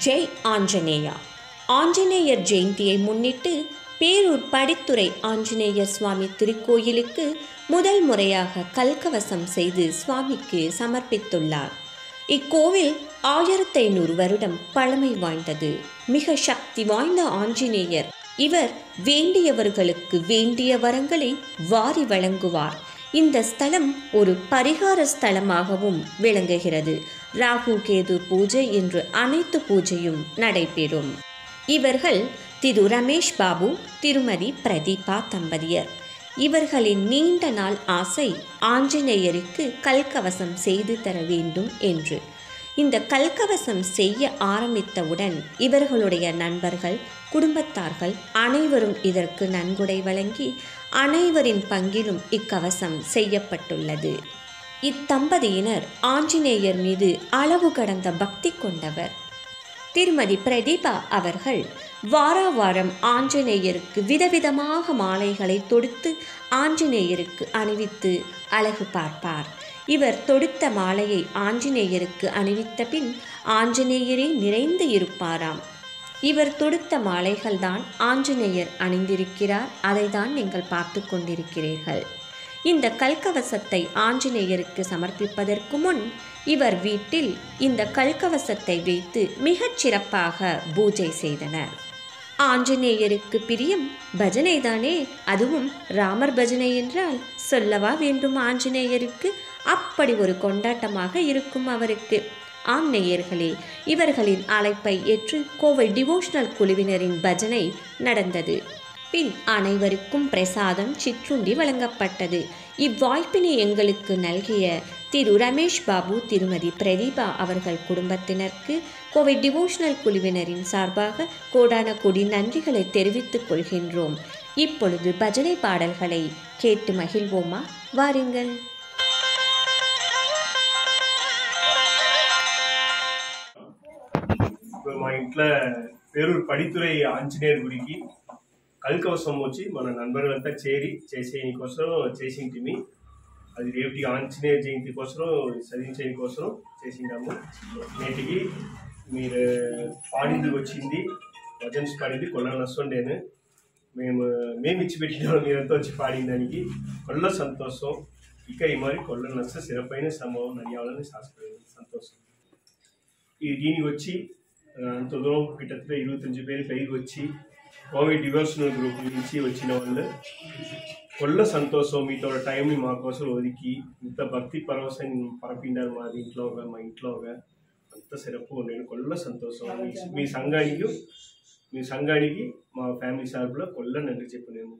ஜெய் ஆஞ்சநேயா. ஆஞ்சநேயர் ஜெயந்தியை முன்னிட்டு பேரூர் படித்துறை ஆஞ்சநேயர் சுவாமி திருக்கோயிலுக்கு முதல் முறையாக கல்கவசம் செய்து சுவாமிக்கு சமர்ப்பித்துள்ளார். இக்கோவில் 1500 வருடம் பழமை வாய்ந்தது. மிக சக்தி வாய்ந்த ஆஞ்சநேயர். இவர் வேண்டியவர்களுக்கு வேண்டிய வரங்களை வாரி வழங்குவார். இந்த ஸ்தலம் ஒரு பரிகார ஸ்தலமாகவும் விளங்குகிறது. ராகு கேது பூஜை என்று அனைத்து பூஜையும் நடைபெறும். இவர்கள் திரு ரமேஷ் பாபு, திருமதி பிரதீபா தம்பதியர். இவர்களின் நீண்ட நாள் ஆசை ஆஞ்சநேயருக்கு கல்கவசம் செய்து தர வேண்டும் என்று. இந்த கல்கவசம் செய்ய ஆரம்பித்தவுடன் இவர்களுடைய நண்பர்கள், குடும்பத்தார்கள் அனைவரும் இதற்கு நன்கொடை வழங்கி அனைவரின் பங்கிலும் இக்கவசம் செய்யப்பட்டுள்ளது. இத்தம்பதியினர் ஆஞ்சநேயர் மீது அளவு கடந்த பக்தி கொண்டவர். திருமதி பிரதீபா அவர்கள் வாரம் ஆஞ்சநேயருக்கு விதவிதமாக மாலைகளை தொடுத்து ஆஞ்சநேயருக்கு அணிவித்து அழகு பார்ப்பார். இவர் தொடுத்த மாலையை ஆஞ்சநேயருக்கு அணிவித்த பின் ஆஞ்சநேயரே நிறைந்து இருப்பாராம். இவர் தொடுத்த மாலைகள்தான் ஆஞ்சநேயர் அணிந்திருக்கிறார். அதைதான் நீங்கள் பார்த்து கொண்டிருக்கிறீர்கள். இந்த கல்கவசத்தை ஆஞ்சநேயருக்கு சமர்ப்பிப்பதற்கு முன் இவர் வீட்டில் இந்த கல்கவசத்தை வைத்து மிகச் சிறப்பாக பூஜை செய்தனர். ஆஞ்சநேயருக்கு பிரியம் பஜனை தானே, அதுவும் ராமர் பஜனை என்றால் சொல்லவா வேண்டும் ஆஞ்சநேயருக்கு. அப்படி ஒரு கொண்டாட்டமாக இருக்கும் அவருக்கு. ஆம் நேயர்களே, இவர்களின் அழைப்பை ஏற்று கோவை டிவோஷனல் குழுவினரின் பஜனை நடந்தது. பின் அனைவருக்கும் பிரசாதம், சிற்றுண்டி வழங்கப்பட்டது. இவ்வாய்ப்பினை எங்களுக்கு நல்கிய திரு ரமேஷ் பாபு, திருமதி பிரதீபா அவர்கள் குடும்பத்தினருக்கு கோவை டிவோஷனல் குழுவினரின் சார்பாக கோடான கோடி நன்றிகளை தெரிவித்துக் கொள்கின்றோம். இப்பொழுது பஜனை பாடல்களை கேட்டு மகிழ்வோமா? வாருங்கள். మా ఇంట్లో పేరూరు పడితురై ఆంజనేయర్ గుడికి కల్కవసం వచ్చి మన నண்பர்களంతా చేసేని కోసం చేసింటిమి. అది రేపటి ఆంజనేయ జయంతి కోసం చదివించేని కోసం చేసిండాము. నేటికి మీరు పాడింది వచ్చింది, భజన్స్ పాడింది కొల్ల నష్టండేను. మేము ఇచ్చిపెట్టినాము మీరంతా వచ్చి పాడిన దానికి కొల్ల సంతోషం. ఇక ఈ మరి కొల్ల నష్ట స్థిరపైన సంభవం నడియాలని శాస్త్రమైన సంతోషం. ఈ దీనికి వచ్చి అంత దూరం கிட்டத்தட்ட 25 பேர் கைக்கு వచ్చి కోవి డివోషనల్ గ్రూప్ నుంచి వచ్చిన వాళ్ళు కొల్ల సంతోషం. మీతో టైంని మా కోసం ఒదికి ఇంత భక్తి పరవశం పరపిండారు మా ఇంట్లోగా, మా ఇంట్లోగా అంత సిరపు నేను కొల్ల సంతోషం. మీ సంఘానికి మా ఫ్యామిలీ సార్బులో కొల్ల నన్ను చెప్పలేము.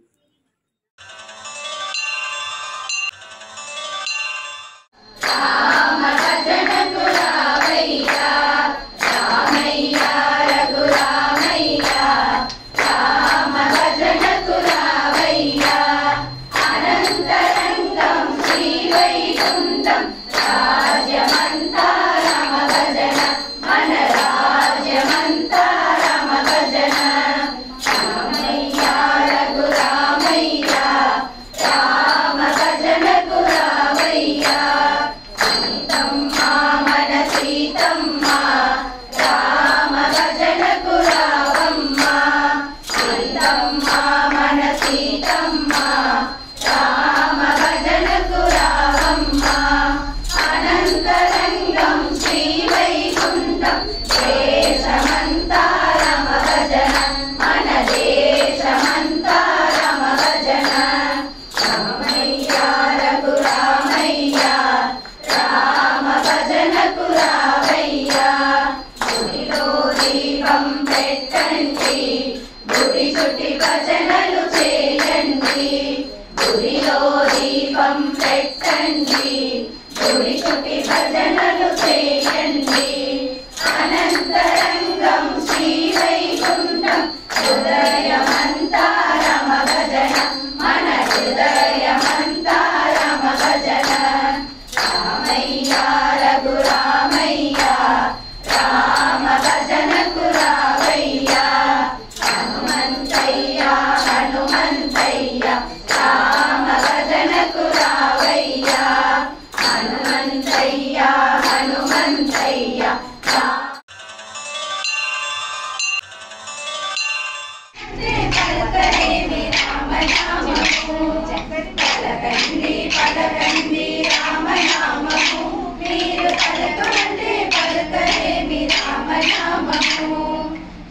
పలకండి పలకండి రామనామము మీరు పలకమంటే పలకలేమి రామనామము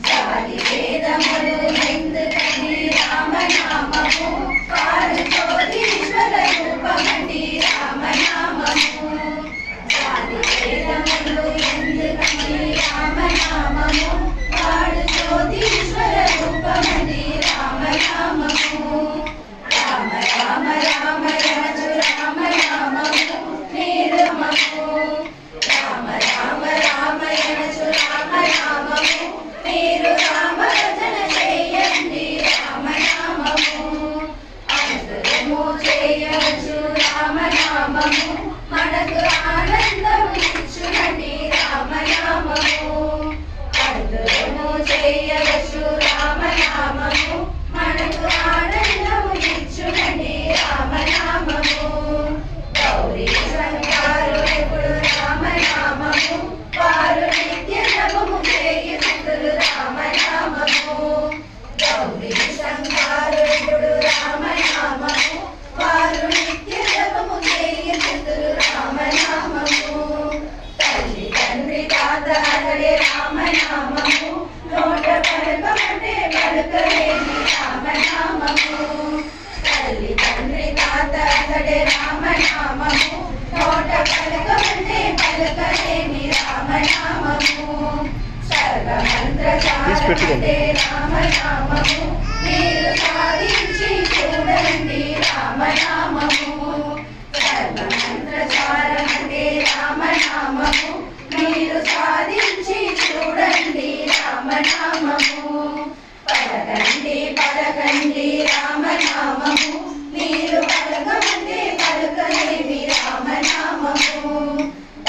జాతి వేదములు ఎందుకని రామనామము వారు జ్యోతీశ్వర రూపమండి రామనామము జాతి వేదములు ఎందుకని రామనామము వాడు జ్యోతీశ్వర రూపమండి రామనామము రామ రామ రామ రాజు రామనామము మీరు మము రామ రామ రామ రాజు రామనామము మీరు రామ భజన చేయండి రామనామము అందరము చేయవచ్చు రామనామము మనకు ఆనందము ఇచ్చునండి రామనామము అందరము చేయవచ్చు రామనామము మనకు ఆనందము ఇచ్చునండి రామనామము గౌరీ శంకరుడు రామనామము వారు నిత్య జపము చేయుచుందురు రామనామము గౌరీ శంకరుడు రామనామము వారు నిత్య జపము చేయుచుందురు రామనామము తల్లి తండ్రి తాత అతడే రామనామము నోట పలకమంటే పలకలేని రామనామము తల్లి తండ్రి తాత అతడే రామనామము నోట పలకమంటే పలకలేని రామనామము సర్వమంత్ర చారమంటే రామనామము మీరు సాధించి చూడండి రామనామము సర్వమంత్ర చారమంటే రామనామము మీరు సాధించి చూడండి రామనామము పలకండి పలకండి రామనామము మీరు పలకమంటే పలకలేమి రామనామము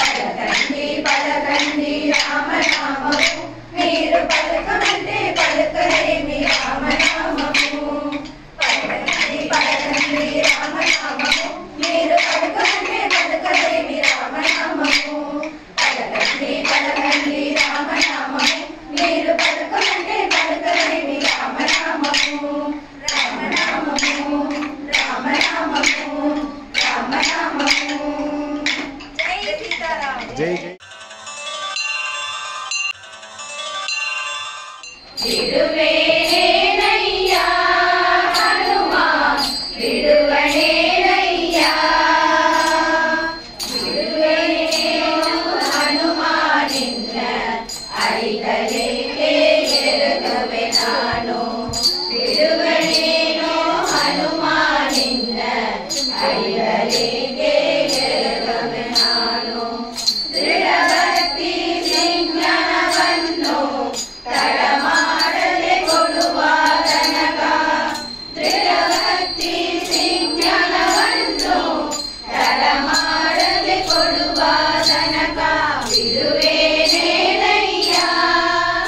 పలకండి పలకండి రామనామము మీరు పలకమంటే పలకలేమి రామనామము పలకండి పలకండి రామనామము మీరు పలకమంటే పలకలేమి రామనామము పలకండి పలకండి రామనామము మీరు పలకమంటే పలకలేమి రామనామము రామనామము రామనామము రామనామము జై సీతారామ జై జై విడువేనయ్యా హనుమా విడువనేనయ్యా విడువేను హనుమా నిన్న అడిగలేకే ఎరుగవే నాను విడువనేను హనుమా నిన్న అడిగలేకే ఎరుగవే నాను దృఢభక్తి జిజ్ఞానವನ್ನು ತಡಮಾಡದೆ ಕೊಡುವಾದನಗ ದೃಢಭಕ್ತಿ ಜ್ಞಾನವನ್ನು ತಡಮಾಡದೆ ಕೊಡುವಾದನಗ ಬಿಡುವೇನೇನಯ್ಯ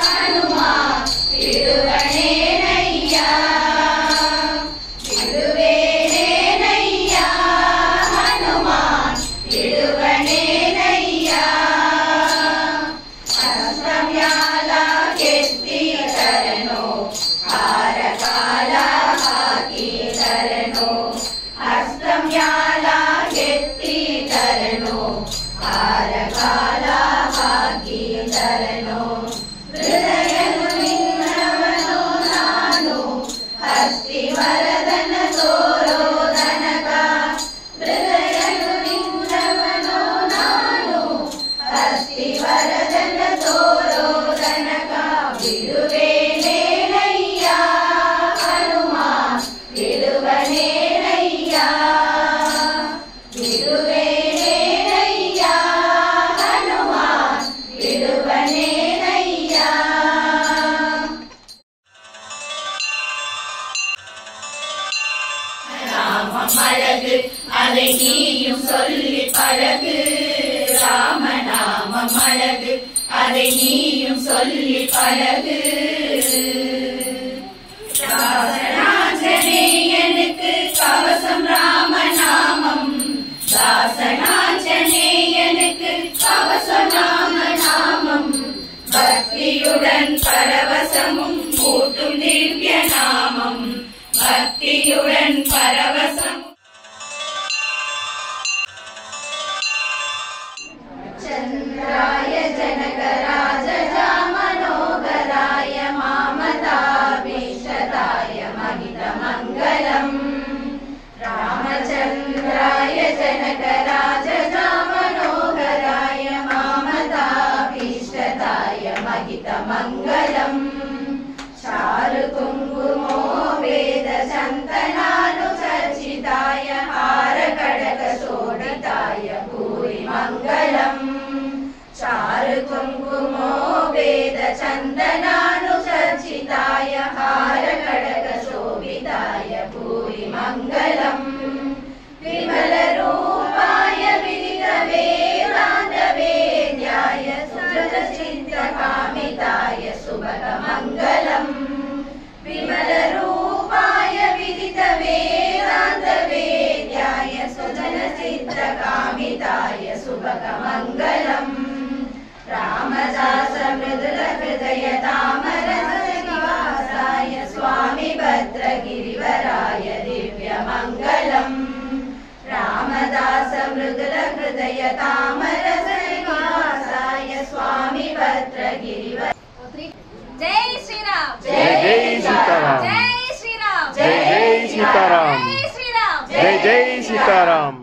ಹನುಮ ಬಿಡುವನೇನಯ್ಯ ಬಿಡುವೇನೇನಯ್ಯ ಹನುಮ ಬಿಡುವನೇನಯ್ಯ ಅಸ್ತಮ್ಯಾಲ ಕೆತ್ತಿದರನು ಹಾರಕಾಲ ಹಾಕಿದರನು ಅಸ್ತಮ್ಯಾಲ ಕೆತ್ತಿದರನು ಹಾರಕಾಲ ಹಾಕಿದರನು ಹೃದಯನು ನಿನ್ನವನು ನಾನು ಹಸ್ತಿವರದನ ತೋರೋದನಗ ಹೃದಯನು ನಿನ್ನವನು ನಾನು ಹಸ್ತಿವರದನ ತೋರೋದನಗ ಬಿಡುವೇನೇನಯ್ಯ ಹನುಮ ಬಿಡುವನೇನಯ್ಯ ಬಿಡುವೇನೇನಯ್ಯ ಹನುಮ ಬಿಡುವನೇನಯ್ಯ ராமம் அழகு அதை நீயும் சொல்லி பழகு ராமநாமம் அழகு அதை நீயும் சொல்லி பழகு தாசனாஞ்சனேயனுக்கு கவசம் ராமநாமம் தாசனாஞ்சனேயனுக்கு கவசம் ராமநாமம் பக்தியுடன் பரவசமும் கூட்டும் திவ்ய நாமம் பக்தியுடன் பரவசம் श्रीनिवासाय भूरि मङ्गलम् चारु कुङ्कुमो वेद चन्दनानुसर्जिताय हार खड्ग शोभिताय भूरि मङ्गलम् विमलरूपाय विदित वेदान्त वेद्याय सुरचित्तकामिताय सुभग मङ्गलम् विमलरूपाय विदित वेदान्त वेद्याय सुजनचित्तकामिताय सुभग मङ्गलम् रामदास मृदुल हृदय तामरसनिवासाय स्वामी भद्रगिरिवराय दिव्य मङ्गलम् रामदास मृदुल हृदय तामरसनिवासाय स्वामी भद्रगिरिवर जय श्रीराम जय जय सीताराम जय श्रीराम जय जय सीताराम जय श्रीराम जय जय सीताराम।